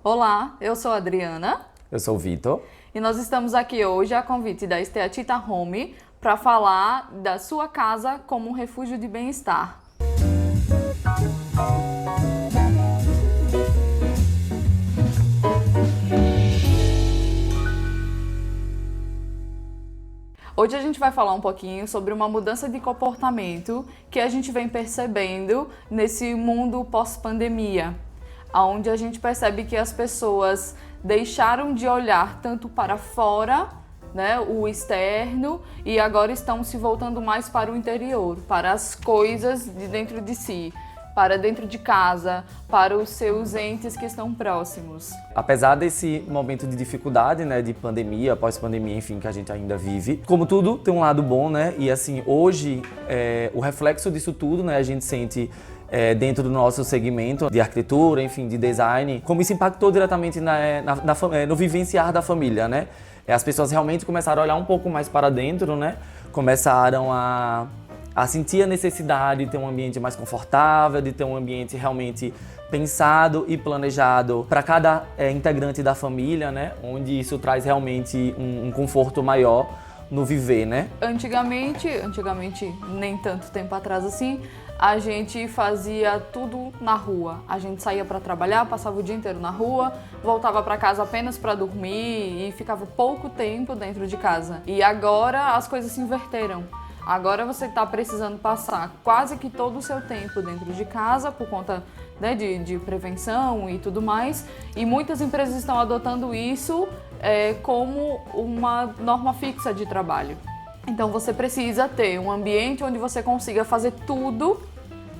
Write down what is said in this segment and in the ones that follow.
Olá, eu sou a Adriana Eu sou o Vitor. e nós estamos aqui hoje a convite da Esteatita Home para falar da sua casa como um refúgio de bem-estar. Hoje a gente vai falar um pouquinho sobre uma mudança de comportamento que a gente vem percebendo nesse mundo pós-pandemia, onde a gente percebe que as pessoas deixaram de olhar tanto para fora, né, o externo, e agora estão se voltando mais para o interior, para as coisas de dentro de si, para dentro de casa, para os seus entes que estão próximos. Apesar desse momento de dificuldade, né, de pandemia, pós-pandemia, enfim, que a gente ainda vive, como tudo tem um lado bom, né, e assim, hoje, o reflexo disso tudo, né, a gente sente dentro do nosso segmento de arquitetura, enfim, de design, como isso impactou diretamente no vivenciar da família, né? As pessoas realmente começaram a olhar um pouco mais para dentro, né? Começaram a sentir a necessidade de ter um ambiente mais confortável, de ter um ambiente realmente pensado e planejado para cada integrante da família, né? Onde isso traz realmente um conforto maior no viver, né? Antigamente, nem tanto tempo atrás assim, a gente fazia tudo na rua. A gente saía para trabalhar, passava o dia inteiro na rua, voltava para casa apenas para dormir e ficava pouco tempo dentro de casa. E agora as coisas se inverteram. Agora você está precisando passar quase que todo o seu tempo dentro de casa por conta, né, de prevenção e tudo mais. E muitas empresas estão adotando isso como uma norma fixa de trabalho. Então você precisa ter um ambiente onde você consiga fazer tudo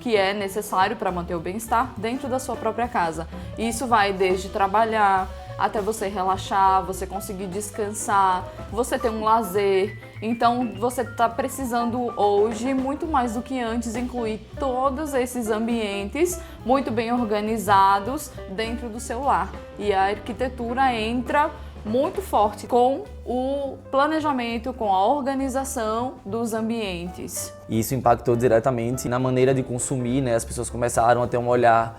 que é necessário para manter o bem-estar dentro da sua própria casa. E isso vai desde trabalhar até você relaxar, você conseguir descansar, você ter um lazer. Então você está precisando hoje, muito mais do que antes, incluir todos esses ambientes muito bem organizados dentro do seu lar. E a arquitetura entra muito forte com o planejamento, com a organização dos ambientes. E isso impactou diretamente na maneira de consumir, né? As pessoas começaram a ter um olhar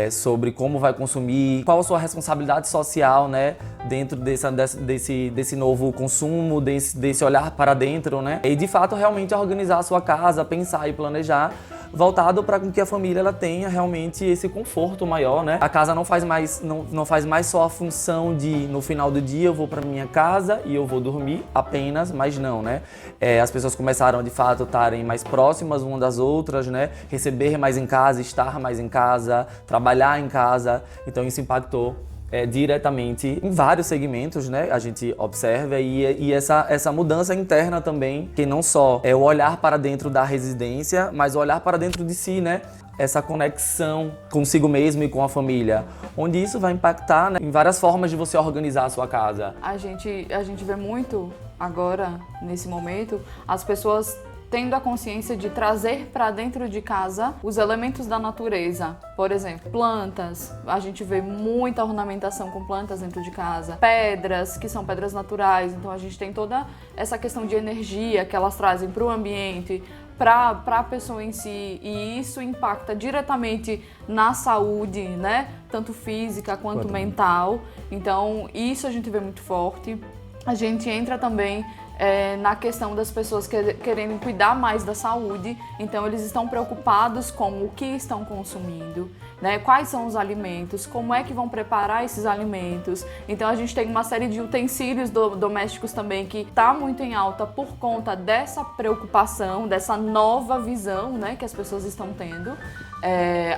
sobre como vai consumir, qual a sua responsabilidade social, né? Dentro desse novo consumo, desse olhar para dentro, né? E de fato realmente organizar a sua casa, pensar e planejar, voltado para que a família ela tenha realmente esse conforto maior, né? A casa não faz mais só a função de no final do dia eu vou para minha casa e eu vou dormir apenas, mas não, né? As pessoas começaram de fato a estarem mais próximas umas das outras, né? Receber mais em casa, estar mais em casa, trabalhar em casa. Então isso impactou diretamente em vários segmentos, né? A gente observa e essa mudança interna também, que não só é o olhar para dentro da residência, mas o olhar para dentro de si, né? Essa conexão consigo mesmo e com a família, onde isso vai impactar, né, em várias formas de você organizar a sua casa. A gente vê muito agora, nesse momento, as pessoas tendo a consciência de trazer para dentro de casa os elementos da natureza. Por exemplo, plantas. A gente vê muita ornamentação com plantas dentro de casa. Pedras, que são pedras naturais. Então a gente tem toda essa questão de energia que elas trazem para o ambiente, para a pessoa em si. E isso impacta diretamente na saúde, né? Tanto física quanto mental. Então isso a gente vê muito forte. A gente entra também na questão das pessoas querendo cuidar mais da saúde, então eles estão preocupados com o que estão consumindo, né? Quais são os alimentos, como é que vão preparar esses alimentos. Então a gente tem uma série de utensílios domésticos também que está muito em alta por conta dessa preocupação, dessa nova visão, né, que as pessoas estão tendo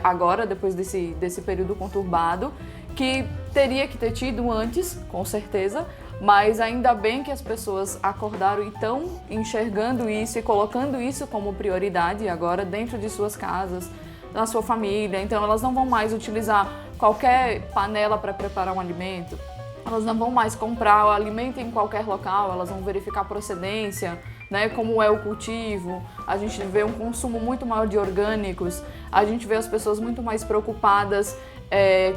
agora, depois desse período conturbado, que teria que ter tido antes, com certeza. Mas ainda bem que as pessoas acordaram e estão enxergando isso e colocando isso como prioridade agora dentro de suas casas, na sua família. Então elas não vão mais utilizar qualquer panela para preparar um alimento, elas não vão mais comprar o alimento em qualquer local, elas vão verificar a procedência, né, como é o cultivo. A gente vê um consumo muito maior de orgânicos, a gente vê as pessoas muito mais preocupadas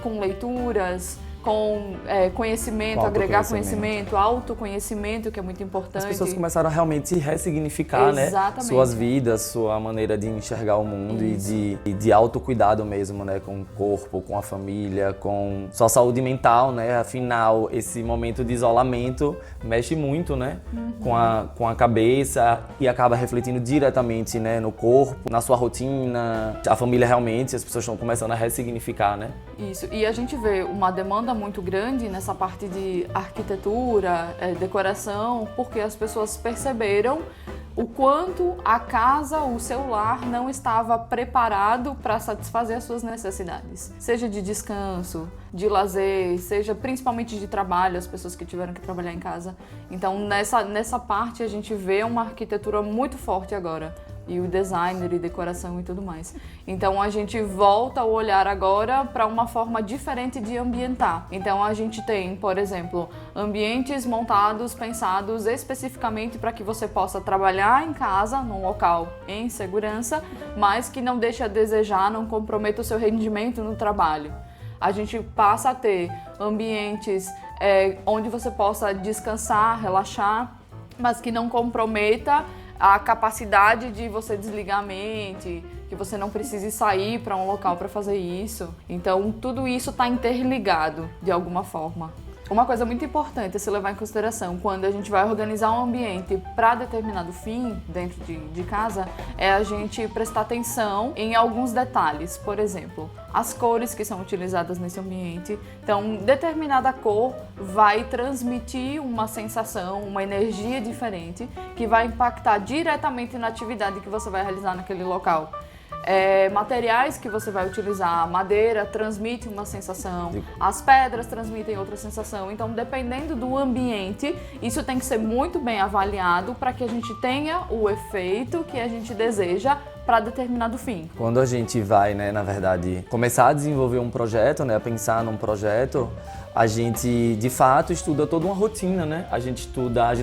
com leituras, com conhecimento, agregar conhecimento, autoconhecimento, que é muito importante. As pessoas começaram a realmente ressignificar, né, suas vidas, sua maneira de enxergar o mundo e de autocuidado mesmo, né, com o corpo, com a família, com sua saúde mental, né, afinal, esse momento de isolamento mexe muito, né, com a cabeça e acaba refletindo diretamente, né, no corpo, na sua rotina. A família realmente, as pessoas estão começando a ressignificar, né? Isso, e a gente vê uma demanda muito grande nessa parte de arquitetura, decoração, porque as pessoas perceberam o quanto a casa, o seu lar não estava preparado para satisfazer as suas necessidades. Seja de descanso, de lazer, seja principalmente de trabalho, as pessoas que tiveram que trabalhar em casa. Então nessa parte a gente vê uma arquitetura muito forte agora. E o designer e decoração e tudo mais. Então a gente volta o olhar agora para uma forma diferente de ambientar. Então a gente tem, por exemplo, ambientes montados, pensados especificamente para que você possa trabalhar em casa, num local em segurança, mas que não deixe a desejar, não comprometa o seu rendimento no trabalho. A gente passa a ter ambientes onde você possa descansar, relaxar, mas que não comprometa a capacidade de você desligar a mente, que você não precise sair para um local para fazer isso. Então, tudo isso está interligado de alguma forma. Uma coisa muito importante a se levar em consideração quando a gente vai organizar um ambiente para determinado fim dentro de casa é a gente prestar atenção em alguns detalhes. Por exemplo, as cores que são utilizadas nesse ambiente. Então, determinada cor vai transmitir uma sensação, uma energia diferente que vai impactar diretamente na atividade que você vai realizar naquele local. Materiais que você vai utilizar, a madeira transmite uma sensação, as pedras transmitem outra sensação. Então, dependendo do ambiente, isso tem que ser muito bem avaliado para que a gente tenha o efeito que a gente deseja para determinado fim. Quando a gente vai, né, na verdade, começar a desenvolver um projeto, né, a pensar num projeto, a gente, de fato, estuda toda uma rotina, né? A gente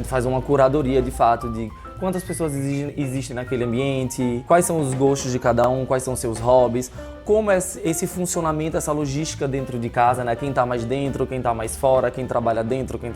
faz uma curadoria, de fato, de quantas pessoas existem naquele ambiente, quais são os gostos de cada um, quais são os seus hobbies, como é esse funcionamento, essa logística dentro de casa, né? Quem tá mais dentro, quem tá mais fora, quem trabalha dentro, quem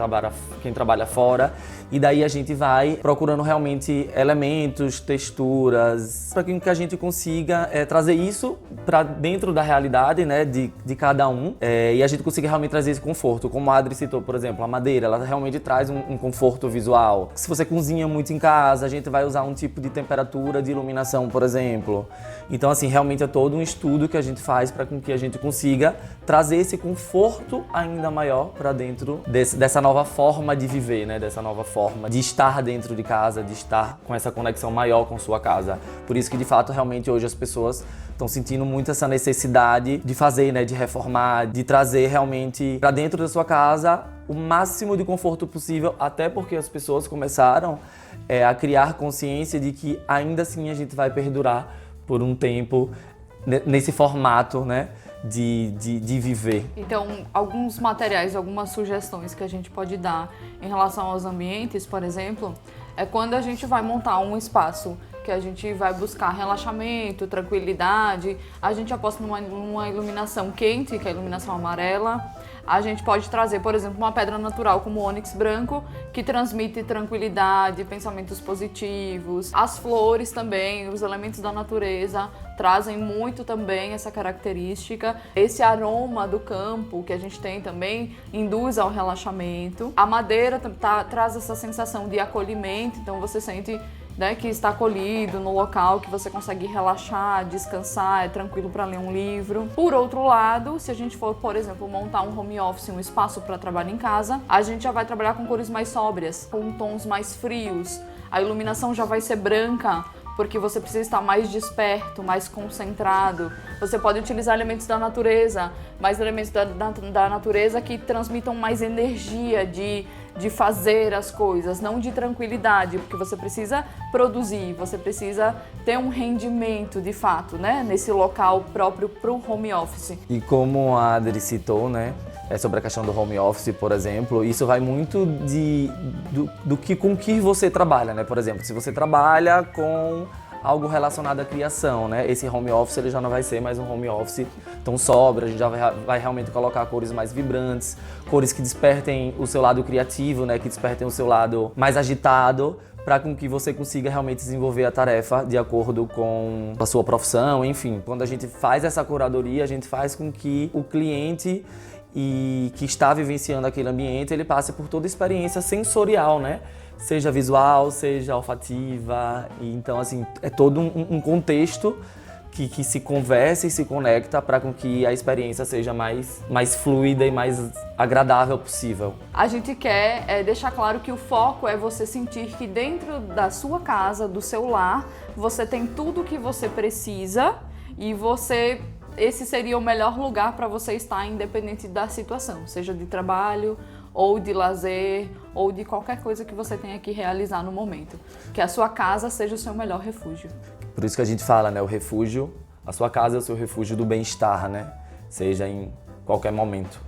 trabalha fora. E daí a gente vai procurando realmente elementos, texturas, para que a gente consiga trazer isso para dentro da realidade, né, de cada um, e a gente consiga realmente trazer esse conforto. Como a Adri citou, por exemplo, a madeira, ela realmente traz um conforto visual. Se você cozinha muito em casa, a gente vai usar um tipo de temperatura de iluminação, por exemplo. Então, assim, realmente é todo um estudo que a gente faz para que a gente consiga trazer esse conforto ainda maior para dentro dessa nova forma de viver, né? Dessa nova forma de estar dentro de casa, de estar com essa conexão maior com sua casa. Por isso que, de fato, realmente hoje as pessoas estão sentindo muito essa necessidade de fazer, né? De reformar, de trazer realmente para dentro da sua casa o máximo de conforto possível, até porque as pessoas começaram a criar consciência de que ainda assim a gente vai perdurar por um tempo nesse formato, né, de viver. Então, alguns materiais, algumas sugestões que a gente pode dar em relação aos ambientes, por exemplo, é quando a gente vai montar um espaço que a gente vai buscar relaxamento, tranquilidade, a gente aposta numa iluminação quente, que é a iluminação amarela. A gente pode trazer, por exemplo, uma pedra natural como o ônix branco, que transmite tranquilidade, pensamentos positivos. As flores também, os elementos da natureza, trazem muito também essa característica. Esse aroma do campo que a gente tem também induz ao relaxamento. A madeira traz essa sensação de acolhimento, então você sente, né, que está acolhido no local, que você consegue relaxar, descansar, é tranquilo para ler um livro. Por outro lado, se a gente for, por exemplo, montar um home office, um espaço para trabalho em casa, a gente já vai trabalhar com cores mais sóbrias, com tons mais frios. A iluminação já vai ser branca, porque você precisa estar mais desperto, mais concentrado. Você pode utilizar elementos da natureza, mas elementos da natureza que transmitam mais energia de fazer as coisas, não de tranquilidade, porque você precisa produzir, você precisa ter um rendimento de fato, né, nesse local próprio para o home office. E como a Adri citou, né, sobre a questão do home office, por exemplo, isso vai muito com que você trabalha, né? Por exemplo, se você trabalha com algo relacionado à criação, né? Esse home office ele já não vai ser mais um home office tão sóbrio, a gente já vai realmente colocar cores mais vibrantes, cores que despertem o seu lado criativo, né? Que despertem o seu lado mais agitado, para com que você consiga realmente desenvolver a tarefa de acordo com a sua profissão, enfim. Quando a gente faz essa curadoria, a gente faz com que o cliente que está vivenciando aquele ambiente, ele passe por toda a experiência sensorial, né? Seja visual, seja olfativa. E então, assim, é todo um contexto que se conversa e se conecta para com que a experiência seja mais fluida e mais agradável possível. A gente quer deixar claro que o foco é você sentir que dentro da sua casa, do seu lar, você tem tudo o que você precisa e esse seria o melhor lugar para você estar, independente da situação, seja de trabalho ou de lazer ou de qualquer coisa que você tenha que realizar no momento. Que a sua casa seja o seu melhor refúgio. Por isso que a gente fala, né? O refúgio, a sua casa é o seu refúgio do bem-estar, né? Seja em qualquer momento.